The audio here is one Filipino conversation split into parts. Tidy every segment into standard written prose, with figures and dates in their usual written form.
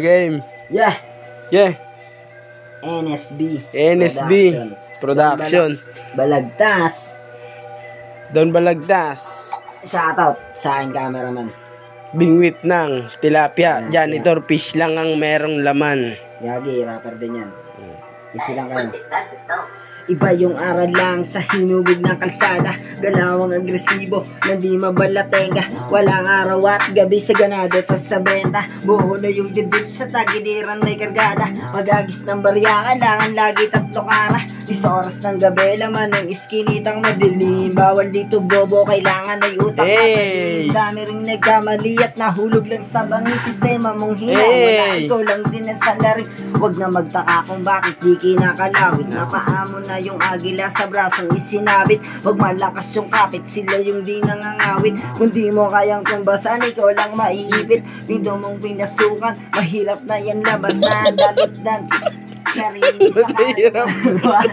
Game. Yeah. Yeah. NSB Production. Balagtas. Don Balagtas. Shoutout sa aking cameraman. Bingwit ng tilapia. Janitor fish lang ang merong laman. Yagi, rapper din yan. Isi lang kayo. Iba yung aral lang sa hinubig ng kalsada. Galawang agresibo na di mabalatenga. Walang araw at gabi sa ganado tas sa benta. Buo na yung dibdib sa tagiliran may kargada. Magagis ng barya, kailangan lagi 3 kara. 10 oras ng gabi, laman ng iskinitang madilim. Bawal dito bobo, kailangan ay utak at madilim. Dami rin nagkamali at nahulog lang sa bangin. Sistema mong hina, wala ikaw lang din ang salari. Huwag na magtaka kung bakit di kinakalawit. Napaamo na yung agila sa brasong isinabit. Huwag malakas yung kapit, sila yung di nangangawit. Kung di mo kayang tumbasan, ikaw lang maiipit. Pido mong pinasukan, mahirap na yan labasan. Dalot-dan, karinig sa kalaban.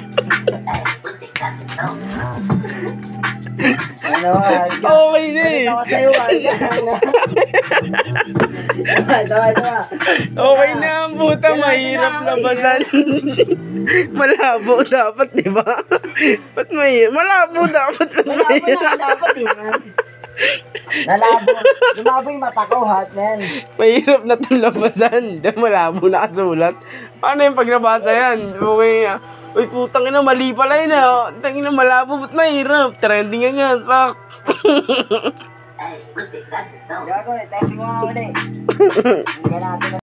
Ano, Okay na eh. Ito sa'yo, Okay na ang puta, mahirap labasan. Malabo dapat, di ba? Ba't mahirap? Malabo dapat. Mahirap. Dapat eh. Lumabo yung mata ko, hot man. Mahirap na itong labasan. Malabo na kasulat. Paano yung pagnabasa yan? Okay nga. Uy, putang ina, mali pala yun ah. Tangin na malabo, ba't mahirap? Trending nga, pak. Gago eh, testing mo nga ulit.